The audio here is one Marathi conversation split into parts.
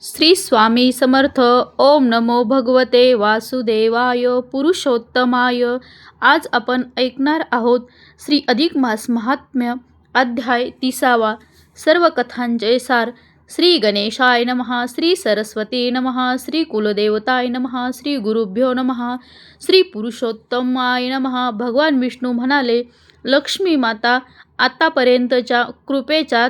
श्री स्वामी समर्थ. ओम नमो भगवते वासुदेवाय पुरुषोत्तमाय. आज आपण ऐकणार आहोत श्री अधिक मास महात्म्य अध्याय 30. सर्व कथांचे सार. श्री गणेशाय नमः. श्री सरस्वती नमः. श्री कुलदेवताय नमः. श्री गुरुभ्यो नमः. श्री पुरुषोत्तमाय नमः. भगवान विष्णू म्हणाले, लक्ष्मी माता आतापर्यंतच्या कृपेच्या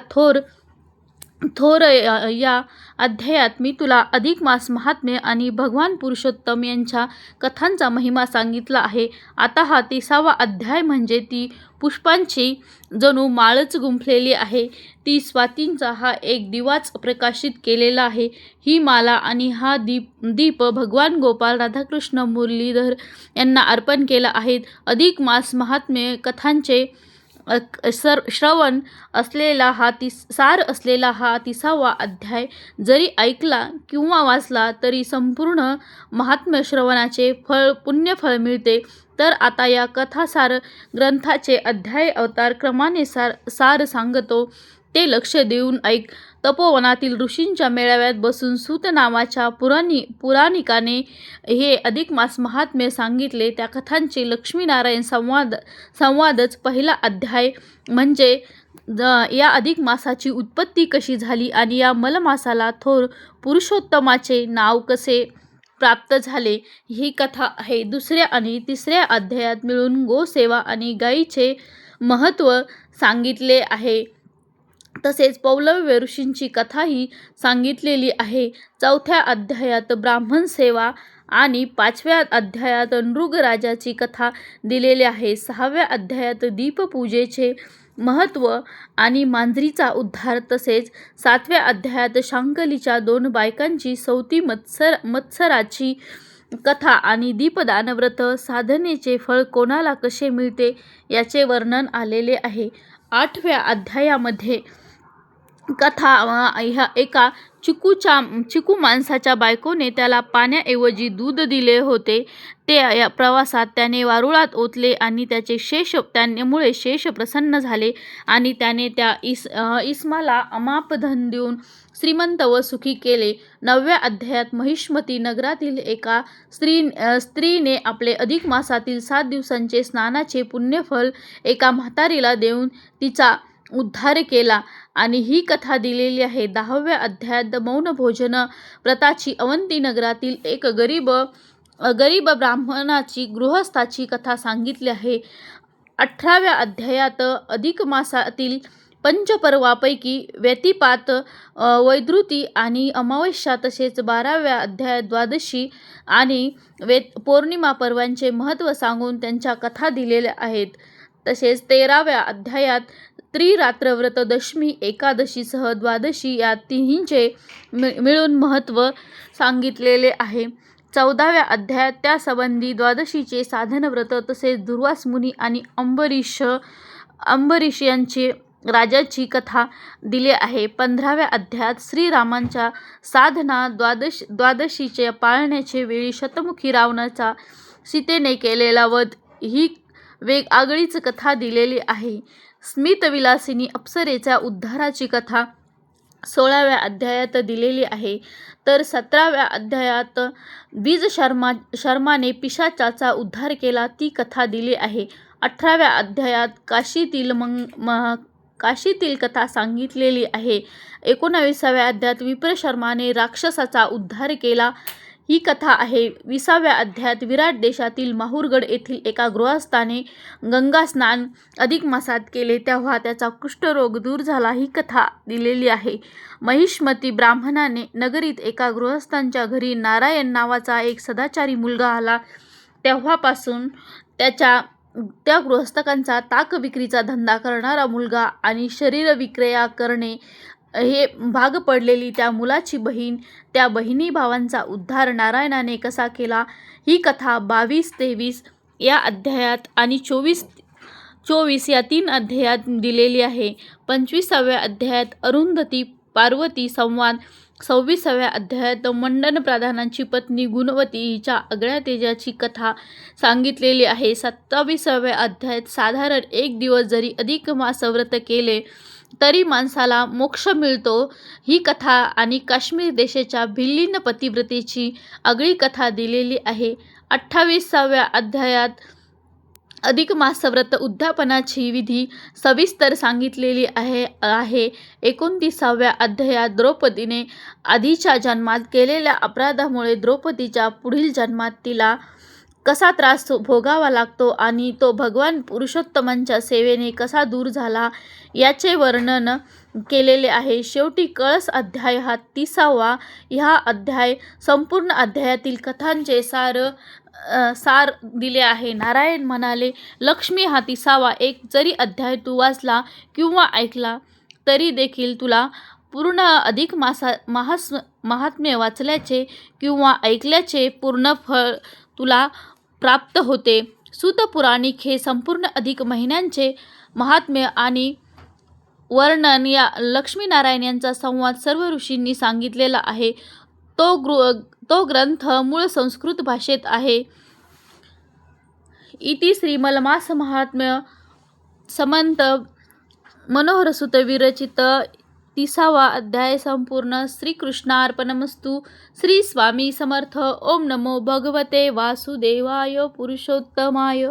थोर या अध्यायात मी तुला अधिक मास महात्म्य आणि भगवान पुरुषोत्तम यांच्या कथांचा महिमा सांगितला आहे. आता हा 30वा अध्याय म्हणजे ती पुष्पांची जणू माळच गुंफलेली आहे. ती स्वातींचा हा एक दिवाच प्रकाशित केलेला आहे. ही माला आणि हा दीप भगवान गोपाल राधाकृष्ण मुरलीधर यांना अर्पण केला आहेत. अधिक मास महात्म्य कथांचे श्रवण असलेला सार असलेला हा 30वा अध्याय जरी ऐकला किंवा वाचला तरी संपूर्ण महात्म्य श्रवणाचे पुण्यफळ मिळते. तर आता या कथासार ग्रंथाचे अध्याय अवतार क्रमाने सार सांगतो, ते लक्ष देऊन ऐक. तपोवनातील ऋषींच्या मेळाव्यात बसून सूत नावाच्या पुराणिकाने हे अधिक मास महात्म्य सांगितले. त्या कथांचे लक्ष्मीनारायण संवादच पहिला अध्याय म्हणजे या अधिक मासाची उत्पत्ती कशी झाली आणि या मलमासाला थोर पुरुषोत्तमाचे नाव कसे प्राप्त झाले ही कथा आहे. दुसऱ्या आणि तिसऱ्या अध्यायात मिळून गोसेवा आणि गायीचे महत्त्व सांगितले आहे. तसेच पौलव्य ऋषींची कथाही सांगितलेली आहे. चौथ्या अध्यायात ब्राह्मण सेवा आणि 5व्या अध्यायात नृगराजाची कथा दिलेली आहे. 6व्या अध्यायात दीपपूजेचे महत्त्व आणि मांजरीचा उद्धार. तसेच 7व्या अध्यायात शांकलीच्या 2 बायकांची सौती मत्सराची कथा आणि दीपदान व्रत साधनेचे फळ कोणाला कसे मिळते याचे वर्णन आलेले आहे. 8व्या अध्यायामध्ये कथा ह्या एका चिकू माणसाच्या बायकोने त्याला पाण्याऐवजी दूध दिले होते. ते या प्रवासात त्याने वारुळात ओतले आणि त्यामुळे शेष प्रसन्न झाले आणि त्याने त्या इस्माला अमाप धन देऊन श्रीमंत व सुखी केले. 9व्या अध्यायात महिष्मती नगरातील एका स्त्रीने आपले अधिक मासातील 7 दिवसांचे स्नानाचे पुण्यफल एका म्हातारीला देऊन तिचा उद्धार केला आणि ही कथा दिलेली आहे. 10व्या अध्यायात मौन भोजन व्रताची अवंती नगरातील एक गरीब ब्राह्मणाची गृहस्थाची कथा सांगितली आहे. 18व्या अध्यायात अधिक मासातील पंचपर्वापैकी व्यतिपात, वैधृती आणि अमावस्या. तसेच 12व्या अध्यायात द्वादशी आणि पौर्णिमा पर्वांचे महत्त्व सांगून त्यांच्या कथा दिलेल्या आहेत. तसेच 13व्या अध्यायात त्रिरात्रव्रत, दशमी, एकादशीसह द्वादशी या तिन्हींचे मिळून महत्त्व सांगितलेले आहे. 14व्या अध्यायात त्यासंबंधी द्वादशीचे साधनव्रत तसेच दुर्वास मुनी आणि अंबरीश यांची राजाची कथा दिली आहे. 15व्या अध्यायात श्रीरामांच्या साधना द्वादशीचे पाळण्याचे वेळी शतमुखी रावणाचा सीतेने केलेला वध ही वेगळीच कथा दिलेली आहे. स्मितविलासिनी अप्सरेच्या उद्धाराची कथा 16व्या अध्यायात दिलेली आहे. तर 17व्या अध्यायात शर्माने पिशाचाचा उद्धार केला ती कथा दिली आहे. 18व्या अध्यायात काशीतील कथा सांगितलेली आहे. 19व्या अध्यायात विप्र शर्माने राक्षसाचा उद्धार केला ही कथा आहे. 20व्या अध्यायात विराट देशातील माहुरगड येथील एका गृहस्थाने गंगा स्नान अधिक मासात केले तेव्हा त्याचा कुष्ठरोग दूर झाला ही कथा दिलेली आहे. महिष्मती ब्राह्मणाने नगरीत एका गृहस्थांच्या घरी नारायण नावाचा एक सदाचारी मुलगा आला. तेव्हापासून त्या गृहस्थकांचा ताक विक्रीचा धंदा करणारा मुलगा आणि शरीर विक्रिया करणे हे भाग पडलेली त्या मुलाची बहीण, त्या बहिणी भावांचा उद्धार नारायणाने कसा केला ही कथा 22-23 या अध्यायात आणि 24 या 3 अध्यायात दिलेली आहे. 25व्या अध्यायात अरुंधती पार्वती संवाद. 26व्या अध्यायात मंडन प्रधानाची पत्नी गुणवती हिच्या आगळ्या तेजाची कथा सांगितलेली आहे. 27व्या अध्यायात साधारण 1 दिवस जरी अधिक मास व्रत केले तरी माणसाला मोक्ष मिळतो. ही कथा आणि काश्मीर देशाच्या भिल्लीन पतिव्रतेची आगळी कथा दिलेली आहे. 28व्या अध्यायात अधिक मास व्रत उद्यापनाची विधी सविस्तर सांगितलेली आहे. 29व्या अध्यायात द्रौपदीने आधीच्या जन्मात केलेल्या अपराधामुळे द्रौपदीच्या पुढील जन्मात तिला कसा त्रास भोगावा लागतो आणि तो भगवान पुरुषोत्तमांच्या सेवेने कसा दूर झाला याचे वर्णन केलेले आहे. शेवटी कळस अध्याय हा 30वा. हा अध्याय संपूर्ण अध्यायातील कथांचे सार दिले आहे. नारायण म्हणाले, लक्ष्मी हा 30वा एक जरी अध्याय तू वाचला किंवा ऐकला तरी देखील तुला पूर्ण अधिक महात्म्य वाचल्याचे किंवा ऐकल्याचे पूर्ण फळ तुला प्राप्त होते. सूत पुराणिक हे संपूर्ण अधिक महिन्यांचे महात्म्य आणि वर्णन या लक्ष्मीनारायण यांचा संवाद सर्व ऋषींनी सांगितलेला आहे. तो ग्रंथ मूळ संस्कृत भाषेत आहे. इति श्रीमलमास महात्म्य समंत मनोहरसुत विरचित 30वा अध्याय संपूर्ण. श्रीकृष्णार्पणमस्तु. श्री स्वामी समर्थ. ओम नमो भगवते वासुदेवाय पुरुषोत्तमाय.